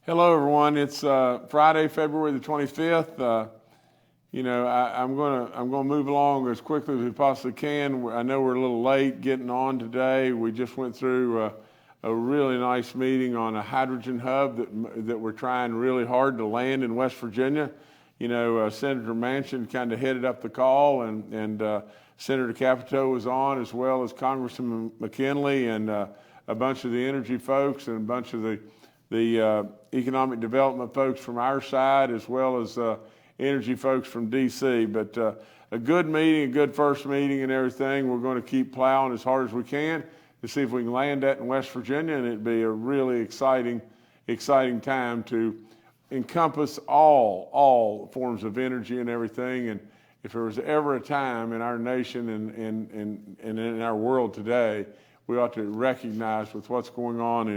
Hello, everyone. It's Friday, February the 25th. I'm gonna move along as quickly as we possibly can. I know we're a little late getting on today. We just went through a really nice meeting on a hydrogen hub that we're trying really hard to land in West Virginia. Senator Manchin kind of headed up the call, and Senator Capito was on, as well as Congressman McKinley and a bunch of the energy folks and a bunch of the economic development folks from our side, as well as energy folks from D.C. But a good meeting, a good first meeting and everything. We're going to keep plowing as hard as we can to see if we can land that in West Virginia, and it'd be a really exciting time to encompass all forms of energy and everything. And if there was ever a time in our nation and in our world today, we ought to recognize with what's going on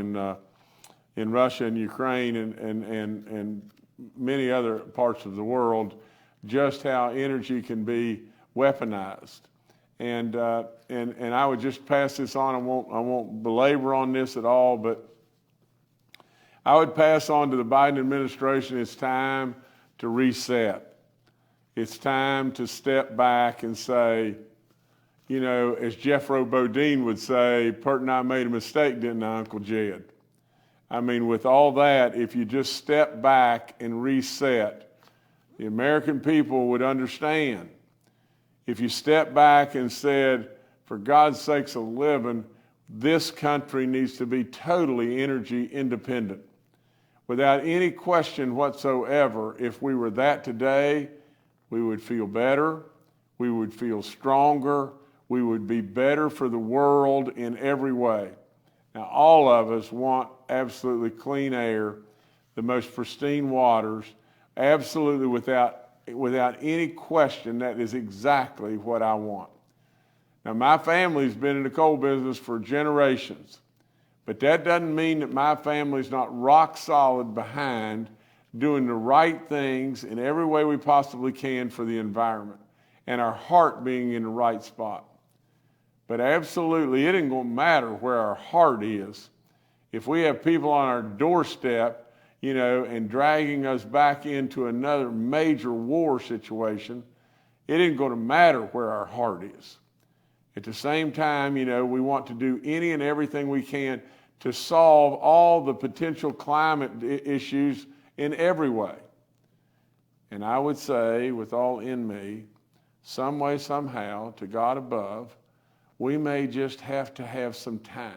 in Russia and Ukraine and many other parts of the world, just how energy can be weaponized. And I would just pass this on. I won't belabor on this at all, but I would pass on to the Biden administration, it's time to reset. It's time to step back and say, as Jeffro Bodine would say, Pert and I made a mistake, didn't I, Uncle Jed? I mean, with all that, if you just step back and reset, the American people would understand. If you step back and said, for God's sakes a living, this country needs to be totally energy independent. Without any question whatsoever, if we were that today, we would feel better, we would feel stronger, we would be better for the world in every way. Now, all of us want absolutely clean air, the most pristine waters, absolutely without any question, that is exactly what I want. Now, my family's been in the coal business for generations, but that doesn't mean that my family's not rock solid behind doing the right things in every way we possibly can for the environment, and our heart being in the right spot. But absolutely, it ain't going to matter where our heart is. If we have people on our doorstep, and dragging us back into another major war situation, it ain't going to matter where our heart is. At the same time, we want to do any and everything we can to solve all the potential climate issues in every way. And I would say, with all in me, some way, somehow, to God above, we may just have to have some time,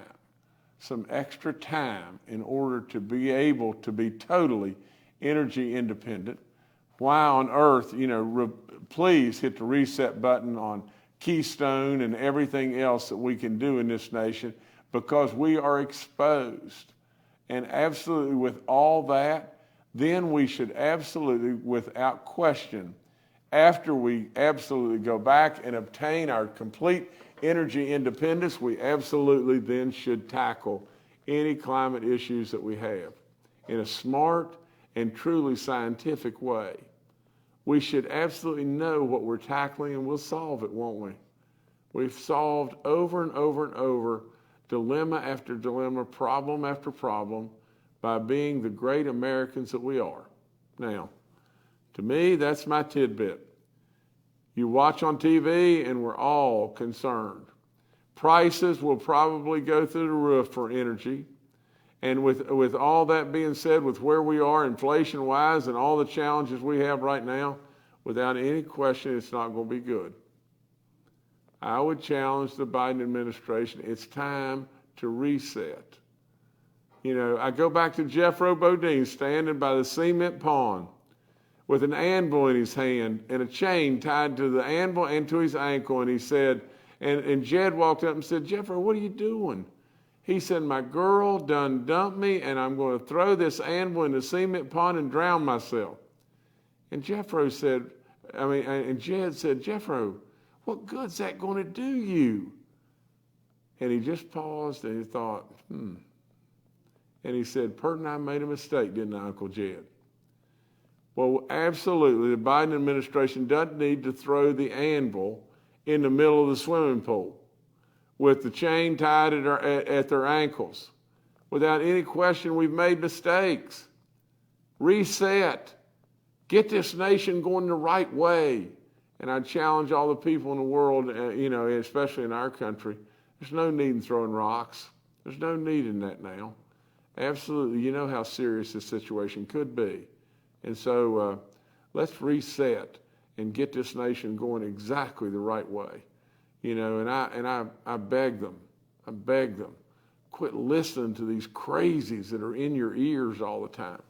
some extra time, in order to be able to be totally energy independent. Why on earth, please hit the reset button on Keystone and everything else that we can do in this nation, because we are exposed. And absolutely with all that, then we should absolutely, without question, after we absolutely go back and obtain our complete energy independence, we absolutely then should tackle any climate issues that we have in a smart and truly scientific way. We should absolutely know what we're tackling, and we'll solve it, won't we? We've solved over and over and over dilemma after dilemma, problem after problem, by being the great Americans that we are. Now, to me, that's my tidbit. You watch on TV and we're all concerned. Prices will probably go through the roof for energy. And with all that being said, with where we are inflation-wise and all the challenges we have right now, without any question, it's not going to be good. I would challenge the Biden administration, it's time to reset. I go back to Jeffro Bodine standing by the cement pond with an anvil in his hand and a chain tied to the anvil and to his ankle. And he said, and Jed walked up and said, Jeffro, what are you doing? He said, my girl done dumped me, and I'm going to throw this anvil in the cement pond and drown myself. And Jed said, Jeffro, what good's that going to do you? And he just paused and he thought, And he said, Pert and I made a mistake, didn't I, Uncle Jed? Well, absolutely, the Biden administration doesn't need to throw the anvil in the middle of the swimming pool with the chain tied at their ankles. Without any question, we've made mistakes. reset, get this nation going the right way. And I challenge all the people in the world, especially in our country, there's no need in throwing rocks. There's no need in that now. Absolutely, you know how serious this situation could be. And so let's reset and get this nation going exactly the right way. And I beg them, quit listening to these crazies that are in your ears all the time.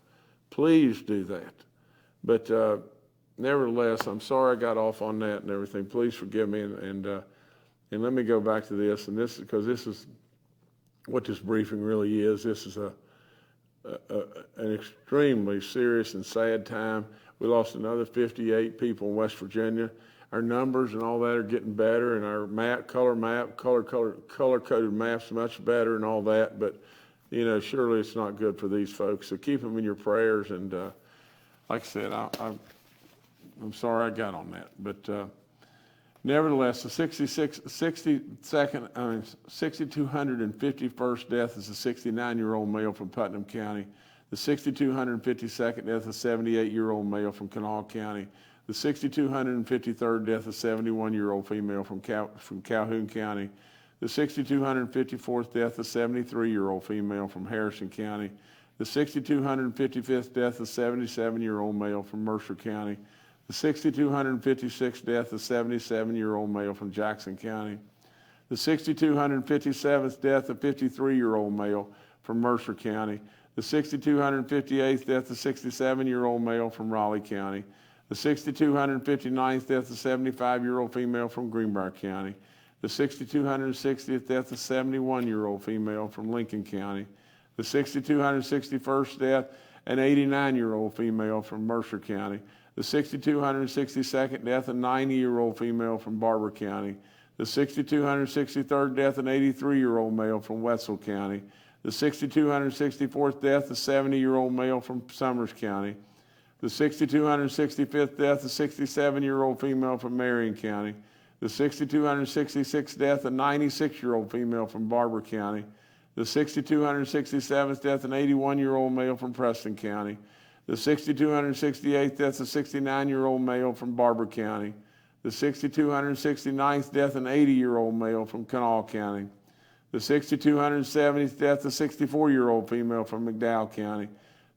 Please do that. But nevertheless, I'm sorry I got off on that and everything. Please forgive me. And let me go back to this. And this, because this is what this briefing really is. This is an extremely serious and sad time. We lost another 58 people in West Virginia. Our numbers and all that are getting better, and our color-coded maps much better and all that. But, surely it's not good for these folks. So keep them in your prayers. And like I said, I'm sorry I got on that. But nevertheless, the 6,251st death is a 69-year-old male from Putnam County. The 6,252nd death is a 78-year-old male from Kanawha County. The 6,253rd death is a 71-year-old female from Calhoun County. The 6,254th death is a 73-year-old female from Harrison County. The 6,255th death is a 77-year-old male from Mercer County. The 6,256th death is a 77-year-old male from Jackson County. The 6,257th death, a 53-year-old male from Mercer County. The 6,258th death, a 67-year-old male from Raleigh County. The 6,259th death, a 75-year-old female from Greenbrier County. The 6,260th death, a 71-year-old female from Lincoln County. The 6,261st death, an 89-year-old female from Mercer County. The 6,262nd death, a 90-year-old female from Barber County. The 6,263rd death, an 83-year-old male from Wetzel County. The 6,264th death, a 70-year-old male from Summers County. The 6,265th death, a 67-year-old female from Marion County. The 6,266th death, a 96-year-old female from Barber County. The 6,267th death, an 81-year-old male from Preston County. The 6,268th death, a 69-year-old male from Barber County. The 6,269th death, an 80-year-old male from Kanawha County. The 6,270th death, a 64-year-old female from McDowell County.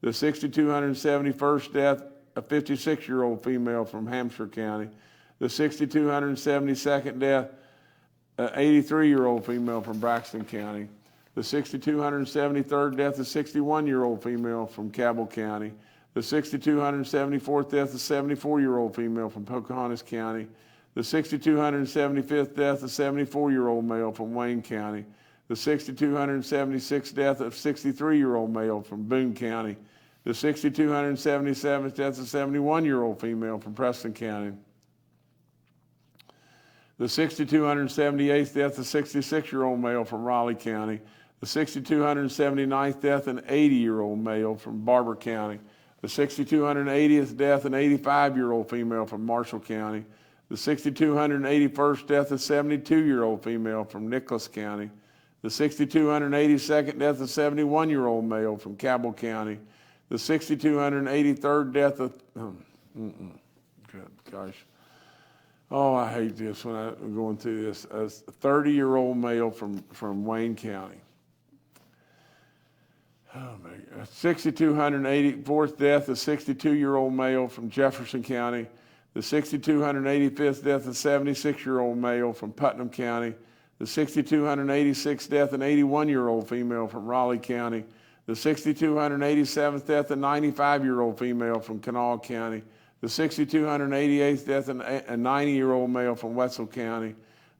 The 6,271st death, a 56-year-old female from Hampshire County. The 6,272nd death, an 83-year-old female from Braxton County. The 6,273rd death, a 61-year-old female from Cabell County. The 6,274th death, a 74-year-old female from Pocahontas County. The 6,275th death, a 74-year-old male from Wayne County. The 6,276th death, a 63-year-old male from Boone County. The 6,277th death, a 71-year-old female from Preston County. The 6,278th death, a 66-year-old male from Raleigh County. The 6,279th death, an 80-year-old male from Barber County. The 6,280th death, an 85-year-old female from Marshall County. The 6,281st death, a 72-year-old female from Nicholas County. The 6,282nd death, a 71-year-old male from Cabell County. The 6,283rd death, good gosh. Oh, I hate this when I'm going through this. A 30-year-old male from Wayne County. Oh, my God. 6,284th death, a 62-year-old male from Jefferson County. The 6,285th death, a 76-year-old male from Putnam County. The 6,286th death, an 81-year-old female from Raleigh County. The 6,287th death, a 95-year-old female from Kanawha County. The 6,288th death, a 90-year-old male from Wetzel County.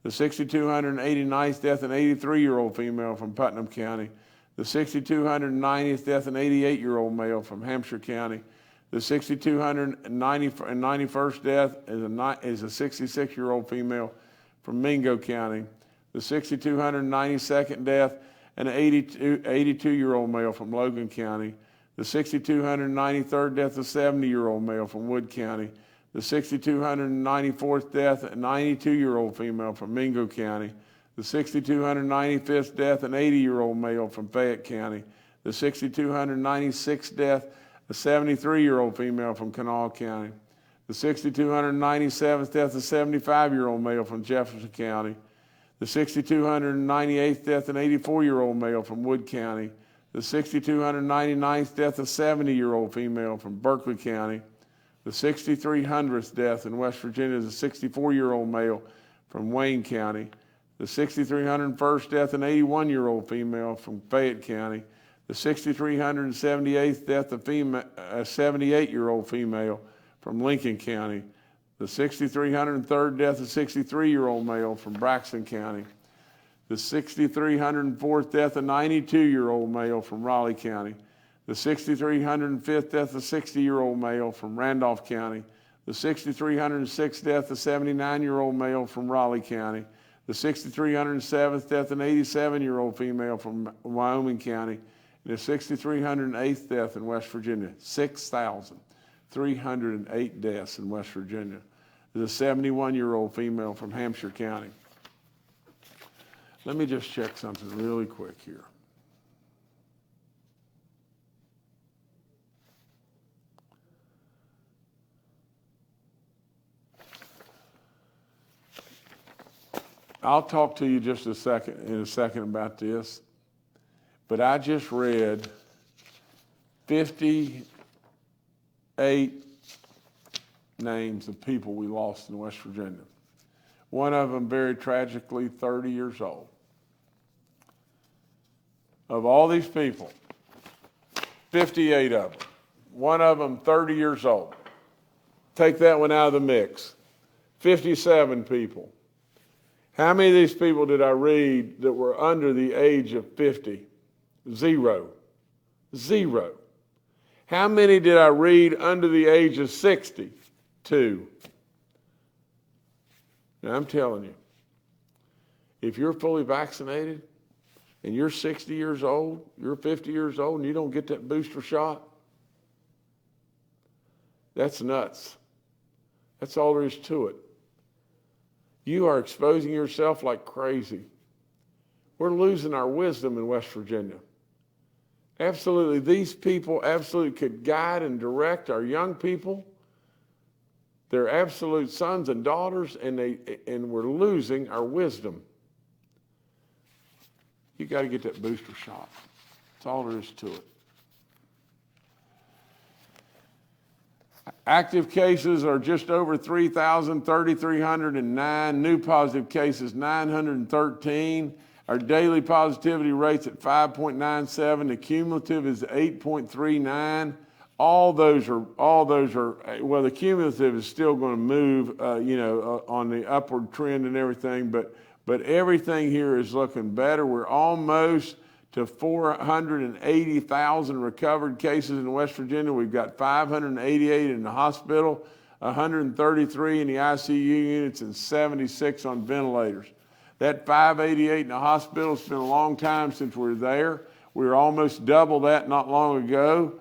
The 6,289th death, an 83-year-old female from Putnam County. The 6,290th death, an 88-year-old male from Hampshire County. The 6,291st death is a 66-year-old female from Mingo County. The 6,292nd death, an 82-year-old male from Logan County. The 6,293rd death, a 70-year-old male from Wood County. The 6,294th death, a 92-year-old female from Mingo County. The 6,295th death, an 80-year-old male from Fayette County. The 6,296th death, a 73-year-old female from Kanawha County, the 6,297th death of a 75-year-old male from Jefferson County, the 6,298th death of an 84-year-old male from Wood County, the 6,299th death of a 70-year-old female from Berkeley County, the 6,300th death in West Virginia is a 64-year-old male from Wayne County, the 6,301st death of an 81-year-old female from Fayette County, the 6,378th death of a 78-year-old female from Lincoln County, the 6,303rd death of a 63-year-old male from Braxton County, the 6,304th death of a 92-year-old male from Raleigh County, the 6,305th death of a 60-year-old male from Randolph County, the 6,306th death of a 79-year-old male from Raleigh County, the 6,307th death of an 87-year-old female from Wyoming County, and the 6,308th death in West Virginia. 6,308 deaths in West Virginia. There's a 71-year-old female from Hampshire County. Let me just check something really quick here. I'll talk to you just in a second about this, but I just read 58 names of people we lost in West Virginia. One of them very tragically 30 years old. Of all these people, 58 of them, one of them 30 years old. Take that one out of the mix. 57 people. How many of these people did I read that were under the age of 50? Zero. Zero. How many did I read under the age of 60? 2. Now I'm telling you, if you're fully vaccinated and you're 60 years old, you're 50 years old, and you don't get that booster shot, that's nuts. That's all there is to it. You are exposing yourself like crazy. We're losing our wisdom in West Virginia. Absolutely, these people absolutely could guide and direct our young people. They're absolute sons and daughters, and we're losing our wisdom. You got to get that booster shot. That's all there is to it. Active cases are just over 3,000, 3,309. New positive cases, 913. Our daily positivity rate's at 5.97. The cumulative is 8.39. All those are, well, the cumulative is still going to move, on the upward trend and everything, but everything here is looking better. We're almost to 480,000 recovered cases in West Virginia. We've got 588 in the hospital, 133 in the ICU units, and 76 on ventilators. That 588 in the hospital, it's been a long time since we were there. We were almost double that not long ago.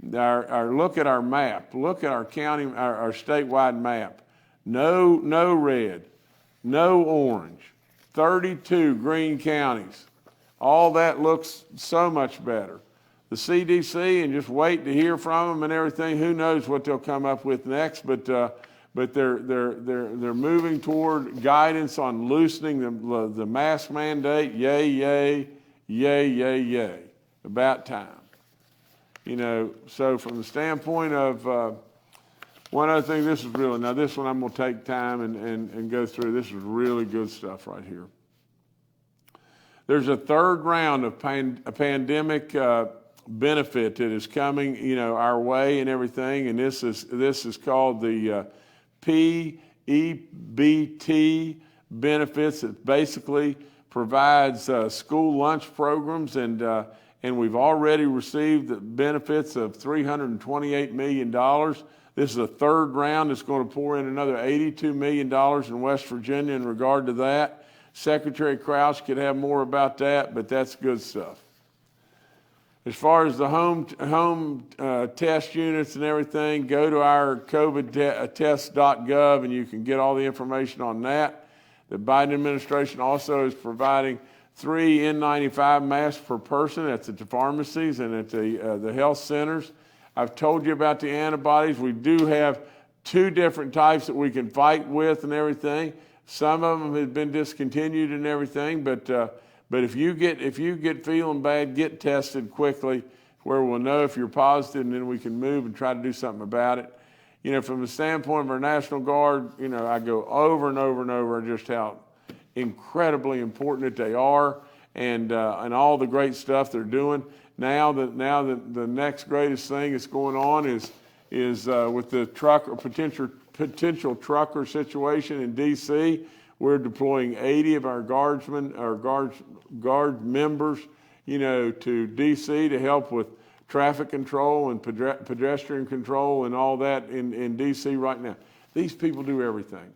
Look at our map. Look at our county, our statewide map. No red, no orange, 32 green counties. All that looks so much better. The CDC, and just wait to hear from them and everything. Who knows what they'll come up with next? But they're moving toward guidance on loosening the mask mandate. Yay, yay, yay, yay, yay. About time. So from the standpoint of one other thing, this one I'm going to take time and go through. This is really good stuff right here. There's a third round of pandemic benefit that is coming, our way and everything, and this is called the PEBT benefits. It basically provides school lunch programs, and we've already received the benefits of $328 million. This is a third round that's going to pour in another $82 million in West Virginia in regard to that. Secretary Crouch could have more about that, but that's good stuff. As far as the home test units and everything, go to our covidtest.gov and you can get all the information on that. The Biden administration also is providing 3 N95 masks per person. That's at the pharmacies and at the health centers. I've told you about the antibodies. We do have 2 different types that we can fight with and everything. Some of them have been discontinued and everything, but if you get feeling bad, get tested quickly, where we'll know if you're positive, and then we can move and try to do something about it. You know, from the standpoint of our National Guard, you know, I go over and over and over just how incredibly important that they are, and all the great stuff they're doing. Now that the next greatest thing that's going on is with the potential trucker situation in D.C. We're deploying 80 of our guard members, you know, to D.C. to help with traffic control and pedestrian control and all that in D.C. right now. These people do everything,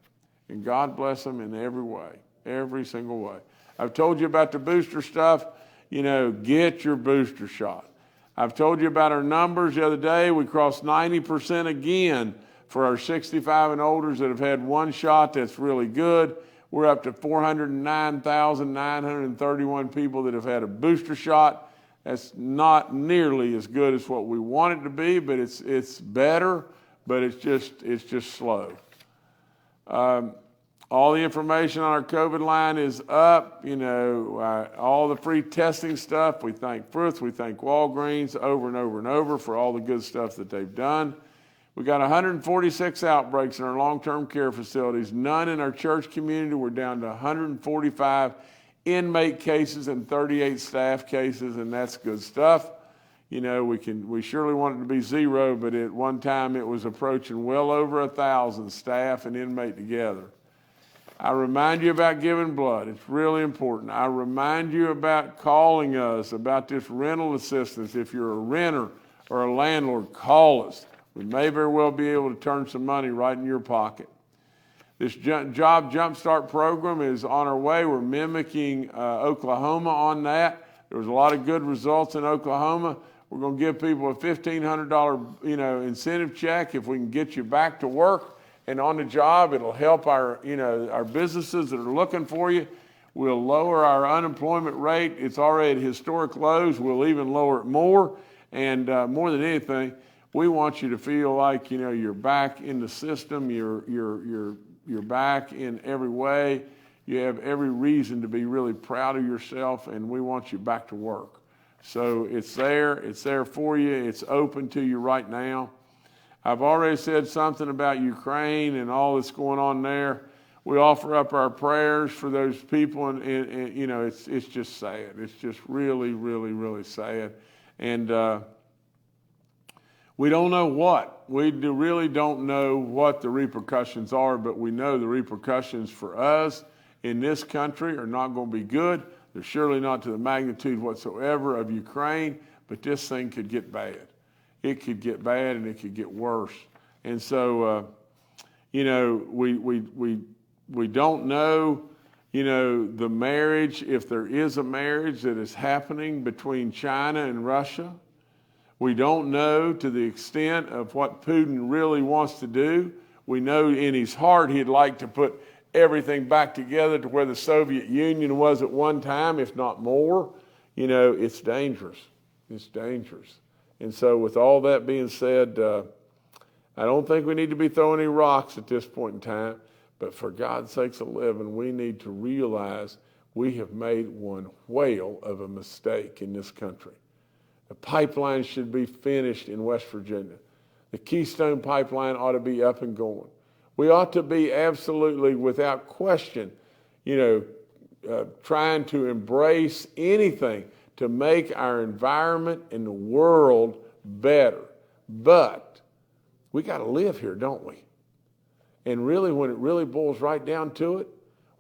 and God bless them in every way, every single way. I've told you about the booster stuff. You know, get your booster shot. I've told you about our numbers the other day. We crossed 90% again for our 65 and olders that have had 1 shot. That's really good. We're up to 409,931 people that have had a booster shot. That's not nearly as good as what we want it to be, but it's better, but it's just slow. All the information on our COVID line is up. You know, all the free testing stuff. We thank Frith, we thank Walgreens over and over and over for all the good stuff that they've done. We got 146 outbreaks in our long-term care facilities, none in our church community. We're down to 145 inmate cases and 38 staff cases, and that's good stuff. You know, we surely want it to be 0, but at one time it was approaching well over 1,000 staff and inmate together. I remind you about giving blood. It's really important. I remind you about calling us about this rental assistance. If you're a renter or a landlord, call us. We may very well be able to turn some money right in your pocket. This Job Jumpstart program is on our way. We're mimicking Oklahoma on that. There was a lot of good results in Oklahoma. We're going to give people a $1,500, you know, incentive check if we can get you back to work and on the job. It'll help our businesses that are looking for you. We'll lower our unemployment rate. It's already at historic lows. We'll even lower it more. And more than anything, we want you to feel like, you know, you're back in the system. You're back in every way. You have every reason to be really proud of yourself, and we want you back to work. So it's there for you. It's open to you right now. I've already said something about Ukraine and all that's going on there. We offer up our prayers for those people, and you know, it's just sad. It's just really, really, really sad. And we don't know what. We really don't know what the repercussions are, but we know the repercussions for us in this country are not going to be good. They're surely not to the magnitude whatsoever of Ukraine, but this thing could get bad. It could get bad, and it could get worse. And so, you know, we don't know, you know, the marriage, if there is a marriage that is happening between China and Russia. We don't know to the extent of what Putin really wants to do. We know in his heart he'd like to put everything back together to where the Soviet Union was at one time, if not more. You know, it's dangerous. It's dangerous. And so with all that being said, I don't think we need to be throwing any rocks at this point in time, but for God's sakes a-living, we need to realize we have made one whale of a mistake in this country. The pipeline should be finished in West Virginia. The Keystone Pipeline ought to be up and going. We ought to be absolutely, without question, you know, trying to embrace anything to make our environment and the world better. But we got to live here, don't we? And really, when it really boils right down to it,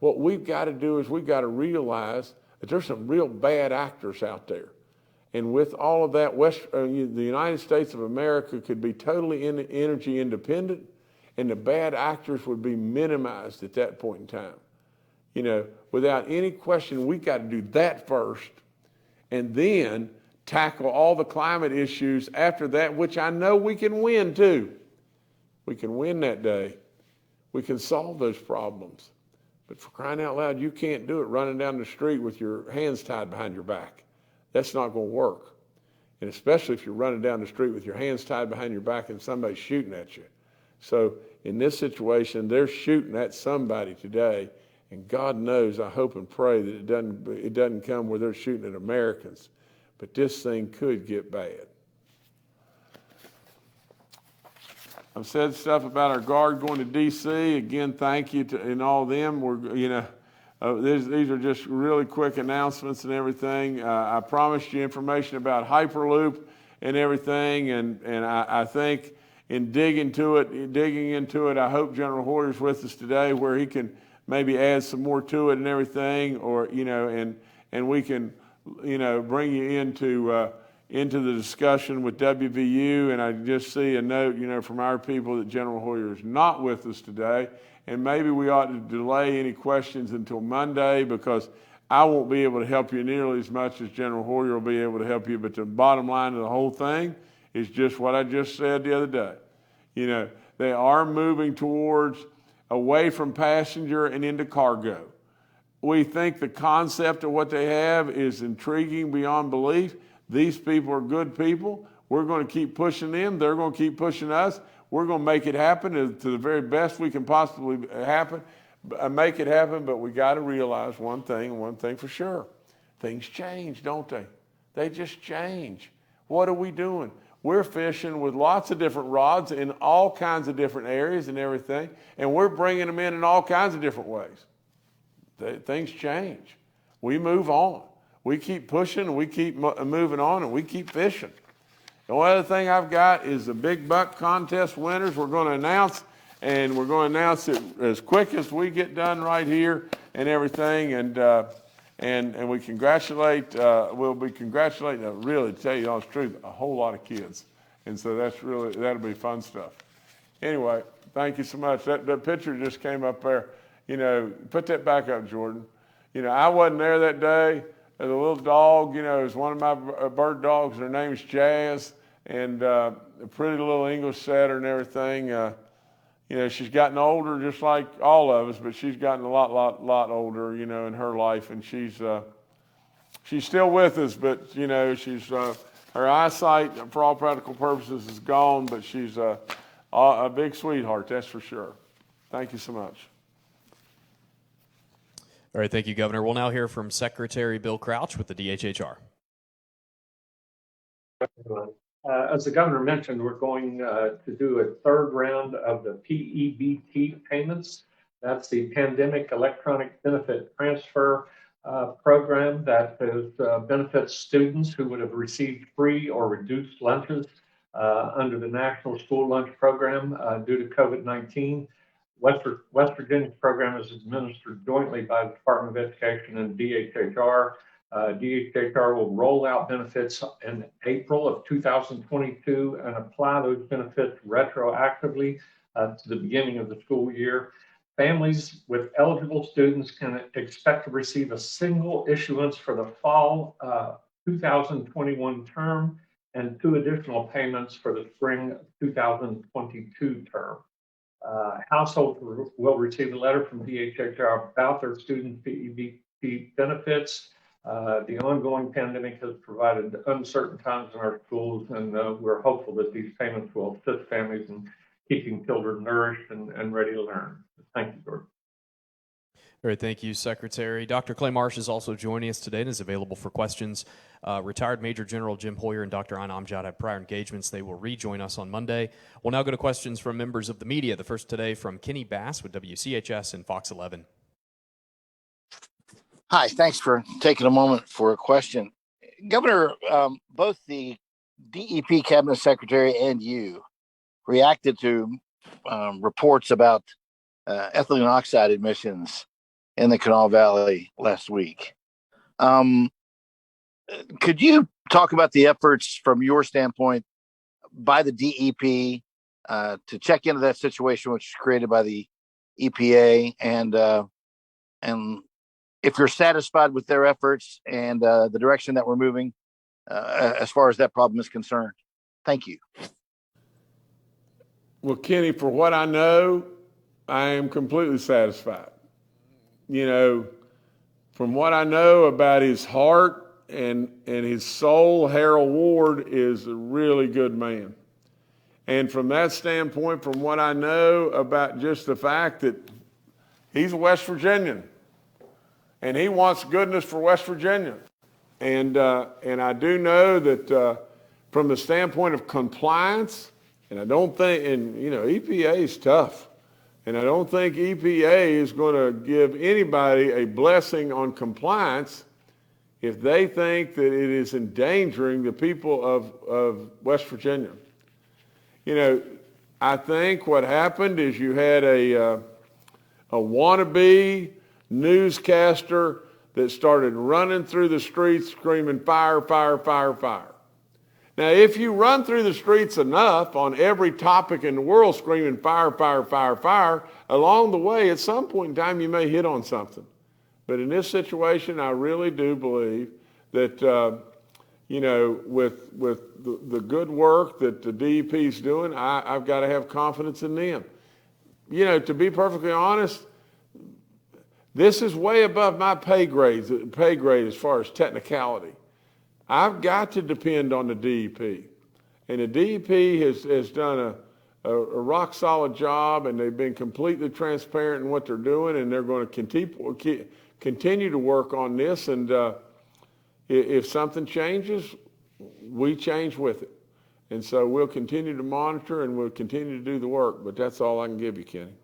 what we've got to do is we've got to realize that there's some real bad actors out there. And with all of that, the United States of America could be totally energy independent, and the bad actors would be minimized at that point in time. You know, without any question, we've got to do that first, and then tackle all the climate issues after that, which I know we can win too. We can win that day. We can solve those problems. But for crying out loud, you can't do it running down the street with your hands tied behind your back. That's not going to work. and especially if you're running down the street with your hands tied behind your back and somebody's shooting at you. So in this situation, they're shooting at somebody today, and God knows, I hope and pray that it doesn't come where they're shooting at Americans, but this thing could get bad. I've said stuff about our guard going to D.C. Again, thank you to and all them. These are just really quick announcements and everything. I promised you information about Hyperloop and everything, and I think in digging into it, I hope General Hoyer's with us today, where he can maybe add some more to it and everything, or and we can bring you into the discussion with WVU. And I just see a note from our people that General Hoyer is not with us today, and maybe we ought to delay any questions until Monday, because I won't be able to help you nearly as much as General Hoyer will be able to help you. But the bottom line of the whole thing is just what I just said the other day. They are moving towards away from passenger and into cargo. We think the concept of what they have is intriguing beyond belief. These people are good people. We're going to keep pushing them. They're going to keep pushing us. We're going to make it happen to the very best we can possibly make it happen. But we got to realize one thing for sure. Things change, don't they? They just change. What are we doing? We're fishing with lots of different rods in all kinds of different areas and everything, and we're bringing them in all kinds of different ways. Things change. We move on. We keep pushing, and we keep moving on, and we keep fishing. The only other thing I've got is the big buck contest winners we're going to announce, and we're going to announce it as quick as we get done right here and everything, and we congratulate, we'll be congratulating, really, to tell you all the truth, a whole lot of kids. And so that'll be fun stuff. Anyway, thank you so much. That picture just came up there. Put that back up, Jordan. I wasn't there that day. There's a little dog, it was one of my bird dogs. Her name's Jazz, and a pretty little English setter and everything. She's gotten older just like all of us, but she's gotten a lot older, in her life, and she's still with us, but she's her eyesight for all practical purposes is gone, but she's a big sweetheart, that's for sure. Thank you so much. All right, thank you, Governor. We'll now hear from Secretary Bill Crouch with the DHHR. As the governor mentioned, we're going to do a third round of the PEBT payments. That's the Pandemic Electronic Benefit Transfer program that benefits students who would have received free or reduced lunches under the National School Lunch Program due to COVID-19. West Virginia's program is administered jointly by the Department of Education and DHHR. DHHR will roll out benefits in April of 2022 and apply those benefits retroactively to the beginning of the school year. Families with eligible students can expect to receive a single issuance for the fall 2021 term and 2 additional payments for the spring 2022 term. Households will receive a letter from DHHR about their student PEBT benefits. The ongoing pandemic has provided uncertain times in our schools, and we're hopeful that these payments will assist families in keeping children nourished and ready to learn. Thank you, George. All right, thank you, Secretary. Dr. Clay Marsh is also joining us today and is available for questions. Retired Major General Jim Hoyer and Dr. Ayn Amjad have prior engagements. They will rejoin us on Monday. We'll now go to questions from members of the media. The first today from Kenny Bass with WCHS and Fox 11. Hi, thanks for taking a moment for a question. Governor, both the DEP Cabinet Secretary and you reacted to reports about ethylene oxide emissions in the Kanawha Valley last week. Could you talk about the efforts from your standpoint by the DEP to check into that situation, which was created by the EPA, and if you're satisfied with their efforts and the direction that we're moving as far as that problem is concerned? Thank you. Well, Kenny, for what I know, I am completely satisfied. From what I know about his heart and his soul, Harold Ward, is a really good man. And from that standpoint, from what I know about just the fact that he's a West Virginian, and he wants goodness for West Virginia. And I do know that from the standpoint of compliance, and I don't think, and you know, EPA is tough. And I don't think EPA is going to give anybody a blessing on compliance if they think that it is endangering the people of West Virginia. You know, I think what happened is you had a wannabe newscaster that started running through the streets screaming fire, fire, fire, fire. Now, if you run through the streets enough on every topic in the world screaming fire, fire, fire, fire, along the way, at some point in time, you may hit on something. But in this situation, I really do believe that, you know, with the good work that the DEP is doing, I've got to have confidence in them. You know, to be perfectly honest, this is way above my pay grade as far as technicality. I've got to depend on the DEP. And the DEP has done a rock solid job, and they've been completely transparent in what they're doing, and they're going to continue to work on this. And if something changes, we change with it. And so we'll continue to monitor and we'll continue to do the work. But that's all I can give you, Kenny.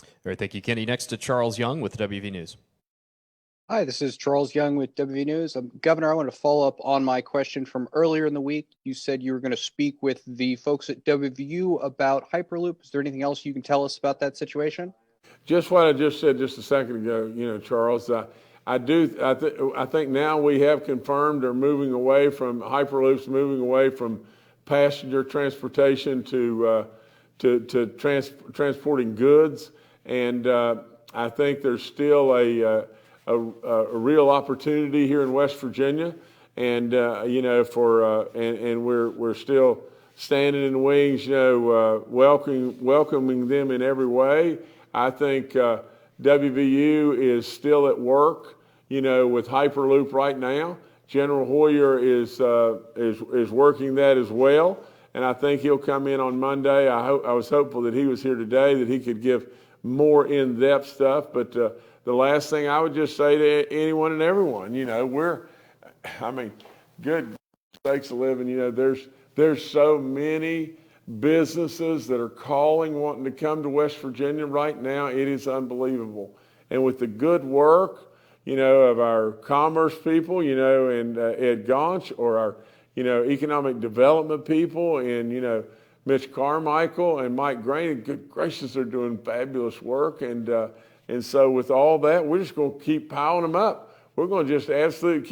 All right, thank you, Kenny. Next to Charles Young with WV News. Hi, this is Charles Young with WV News. Governor, I want to follow up on my question from earlier in the week. You said you were going to speak with the folks at WVU about Hyperloop. Is there anything else you can tell us about that situation? Just what I just said just a second ago, you know, Charles. I think now we have confirmed they're moving away from Hyperloops, moving away from passenger transportation to transporting goods, and I think there's still a real opportunity here in West Virginia, and you know, and we're still standing in the wings, you know, welcoming them in every way. I think WVU is still at work, you know, with Hyperloop right now. General Hoyer is working that as well, and I think he'll come in on Monday. I was hopeful that he was here today, that he could give more in-depth stuff, but the last thing I would just say to anyone and everyone, you know, good sakes of living, you know, there's so many businesses that are calling, wanting to come to West Virginia right now. It is unbelievable. And with the good work, you know, of our commerce people, you know, and Ed Gaunch, or our, you know, economic development people, and, you know, Mitch Carmichael and Mike Grain, good gracious, they're doing fabulous work. And so with all that, we're just going to keep piling them up. We're going to just absolutely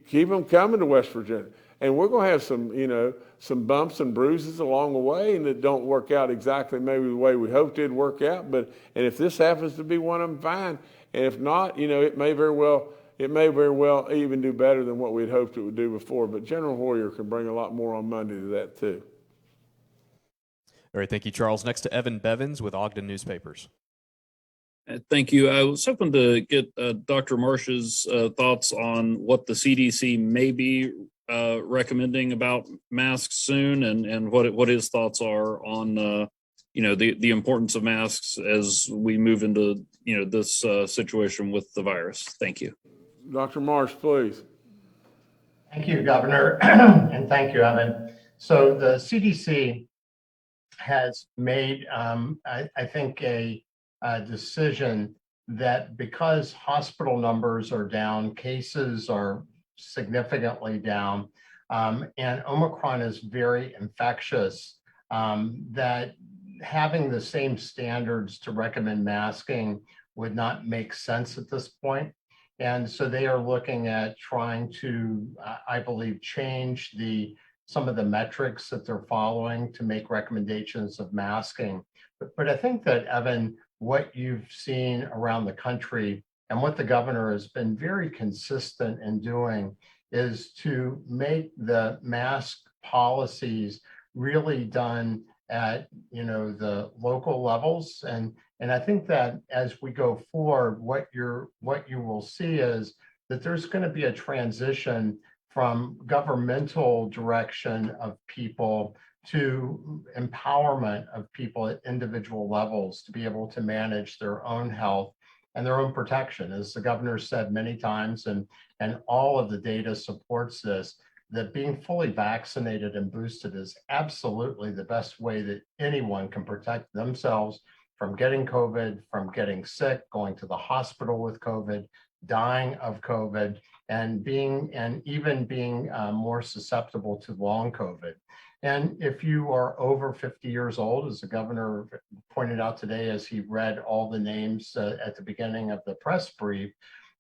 keep them coming to West Virginia. And we're going to have some, you know, some bumps and bruises along the way, and that don't work out exactly maybe the way we hoped it'd work out. And if this happens to be one of them, fine. And if not, you know, it may very well even do better than what we'd hoped it would do before. But General Hoyer can bring a lot more on Monday to that too. All right, thank you, Charles. Next to Evan Bevins with Ogden Newspapers. Thank you. I was hoping to get Dr. Marsh's thoughts on what the CDC may be recommending about masks soon, and what his thoughts are on you know, the importance of masks as we move into, you know, this situation with the virus. Thank you. Dr. Marsh, please. Thank you, Governor, and thank you, Evan. So the CDC has made, I think, a decision that because hospital numbers are down, cases are significantly down, and Omicron is very infectious, that having the same standards to recommend masking would not make sense at this point. And so they are looking at trying to, I believe, change some of the metrics that they're following to make recommendations of masking. But I think that, Evan, what you've seen around the country and what the governor has been very consistent in doing is to make the mask policies really done at, you know, the local levels. And I think that as we go forward, what you will see is that there's going to be a transition from governmental direction of people to empowerment of people at individual levels to be able to manage their own health and their own protection. As the governor said many times, and all of the data supports this, that being fully vaccinated and boosted is absolutely the best way that anyone can protect themselves from getting COVID, from getting sick, going to the hospital with COVID, dying of COVID, and even being more susceptible to long COVID. And if you are over 50 years old, as the governor pointed out today, as he read all the names at the beginning of the press brief,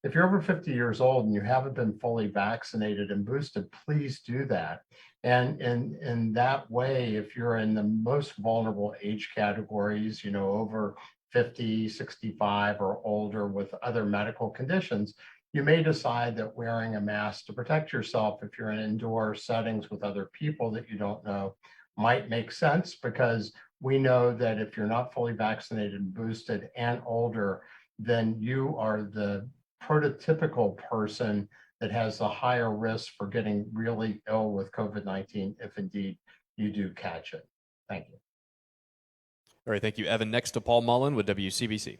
if you're over 50 years old and you haven't been fully vaccinated and boosted, please do that. And in that way, if you're in the most vulnerable age categories, over 50, 65 or older with other medical conditions, you may decide that wearing a mask to protect yourself if you're in indoor settings with other people that you don't know might make sense, because we know that if you're not fully vaccinated and boosted and older, then you are the prototypical person that has a higher risk for getting really ill with COVID-19 if indeed you do catch it. Thank you. All right, thank you, Evan. Next to Paul Mullen with WCBC.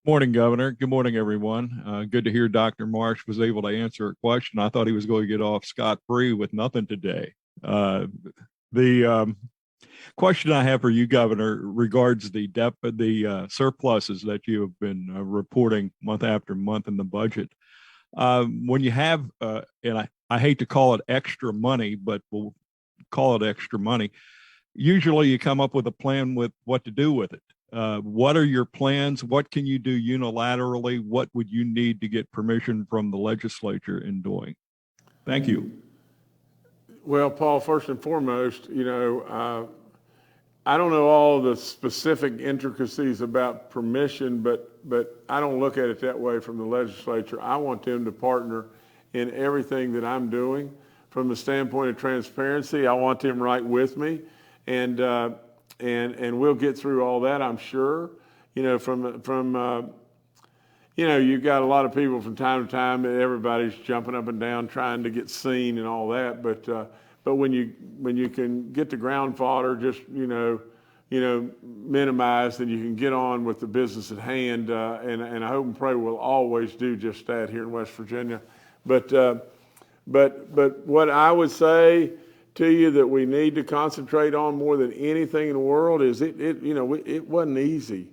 Morning, Governor. Good morning, everyone. Good to hear Dr. Marsh was able to answer a question. I thought he was going to get off scot-free with nothing today. The question I have for you, Governor, regards the surpluses that you have been reporting month after month in the budget. When you have, and I hate to call it extra money, but we'll call it extra money, usually you come up with a plan with what to do with it. What are your plans? What can you do unilaterally? What would you need to get permission from the legislature in doing? Thank you. Well, Paul, first and foremost, I don't know all the specific intricacies about permission, but I don't look at it that way from the legislature. I want them to partner in everything that I'm doing. From the standpoint of transparency, I want them right with me, and we'll get through all that, I'm sure. You've got a lot of people from time to time, everybody's jumping up and down trying to get seen and all that, but when you can get the ground fodder just minimized, then you can get on with the business at hand, and I hope and pray we'll always do just that here in West Virginia. But what I would say to you that we need to concentrate on more than anything in the world is it wasn't easy.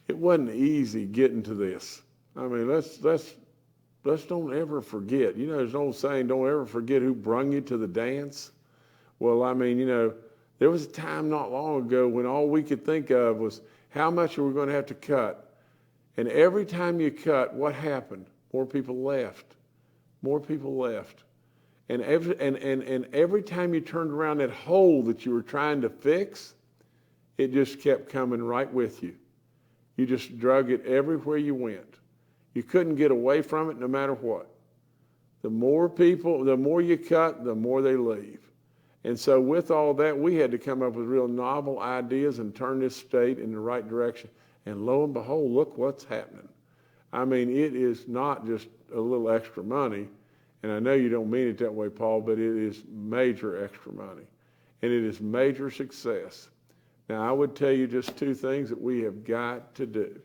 It wasn't easy getting to this. I mean, let's don't ever forget. There's an old saying, don't ever forget who brung you to the dance. Well, I mean, there was a time not long ago when all we could think of was how much are we going to have to cut? And every time you cut, what happened? More people left. More people left. And every time you turned around, that hole that you were trying to fix, it just kept coming right with you. You just drug it everywhere you went. You couldn't get away from it no matter what. The more you cut, the more they leave. And so with all that, we had to come up with real novel ideas and turn this state in the right direction. And lo and behold, look what's happening. I mean, it is not just a little extra money. And I know you don't mean it that way, Paul, but it is major extra money. And it is major success. Now, I would tell you just two things that we have got to do.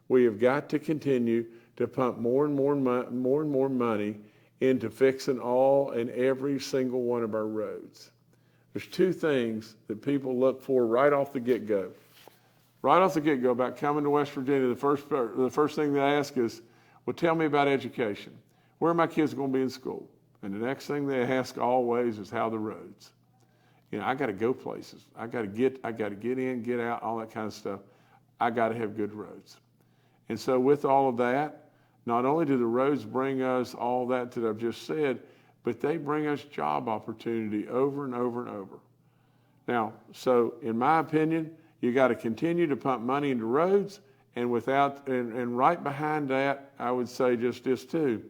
We have got to continue to pump more and more money into fixing all and every single one of our roads. There's two things that people look for right off the get-go. Right off the get-go about coming to West Virginia, the first thing they ask is, well, tell me about education. Where are my kids going to be in school? And the next thing they ask always is how the roads. I got to go places. I got to get in, get out, all that kind of stuff. I got to have good roads. And so with all of that, not only do the roads bring us all that I've just said, but they bring us job opportunity over and over and over. Now, so in my opinion, you got to continue to pump money into roads, and right behind that, I would say just this too.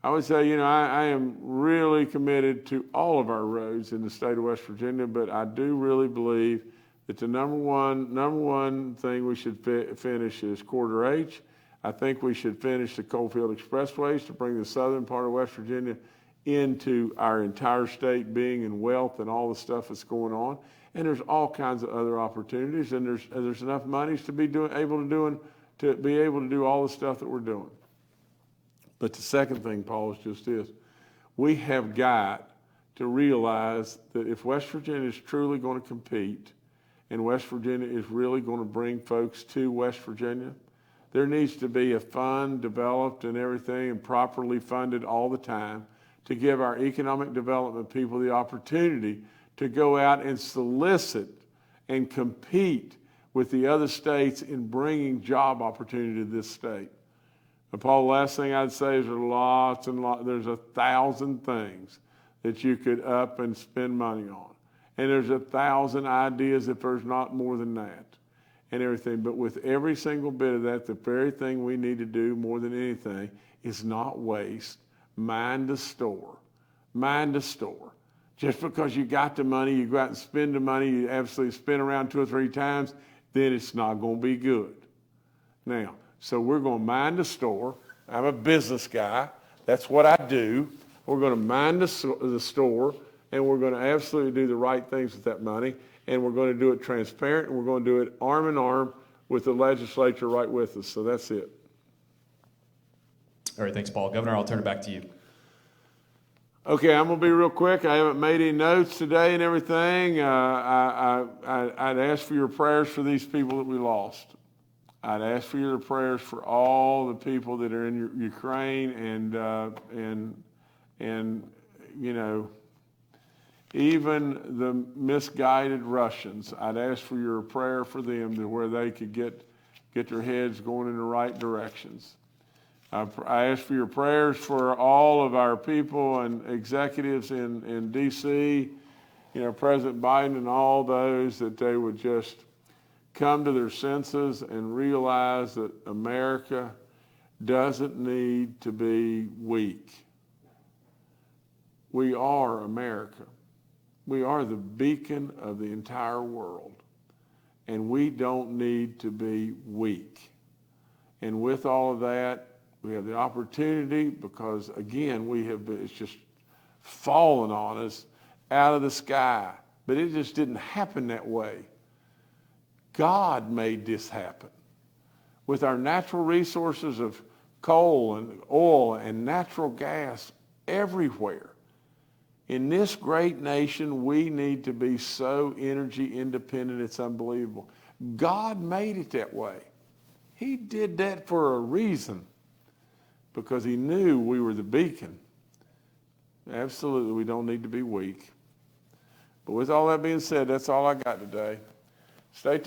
I would say, I am really committed to all of our roads in the state of West Virginia, but I do really believe that the number one thing we should finish is Quarter H. I think we should finish the Coalfield Expressways to bring the southern part of West Virginia into our entire state being in wealth and all the stuff that's going on. And there's all kinds of other opportunities, and there's enough monies to be able to do all the stuff that we're doing. But the second thing, Paul, is just this. We have got to realize that if West Virginia is truly going to compete and West Virginia is really going to bring folks to West Virginia, there needs to be a fund developed and everything and properly funded all the time to give our economic development people the opportunity to go out and solicit and compete with the other states in bringing job opportunity to this state. And Paul, the last thing I'd say is there's 1,000 things that you could up and spend money on. And there's 1,000 ideas if there's not more than that and everything. But with every single bit of that, the very thing we need to do more than anything is not waste, mind to store. Mind to store. Just because you got the money, you go out and spend the money, you absolutely spin around 2 or 3 times, then it's not going to be good. Now, so we're going to mind the store. I'm a business guy. That's what I do. We're going to mind the store, and we're going to absolutely do the right things with that money, and we're going to do it transparent, and we're going to do it arm in arm with the legislature right with us. So that's it. All right, thanks, Paul. Governor, I'll turn it back to you. Okay, I'm going to be real quick. I haven't made any notes today and everything. I'd ask for your prayers for these people that we lost. I'd ask for your prayers for all the people that are in Ukraine and you know, even the misguided Russians. I'd ask for your prayer for them to where they could get their heads going in the right directions. I ask for your prayers for all of our people and executives in D.C., you know, President Biden and all those, that they would just come to their senses and realize that America doesn't need to be weak. We are America. We are the beacon of the entire world, and we don't need to be weak. And with all of that, we have the opportunity, because again, it's just fallen on us out of the sky. But it just didn't happen that way. God made this happen. With our natural resources of coal and oil and natural gas everywhere. In this great nation, we need to be so energy independent, it's unbelievable. God made it that way. He did that for a reason, because he knew we were the beacon. Absolutely, we don't need to be weak. But with all that being said, that's all I got today. Stay tuned.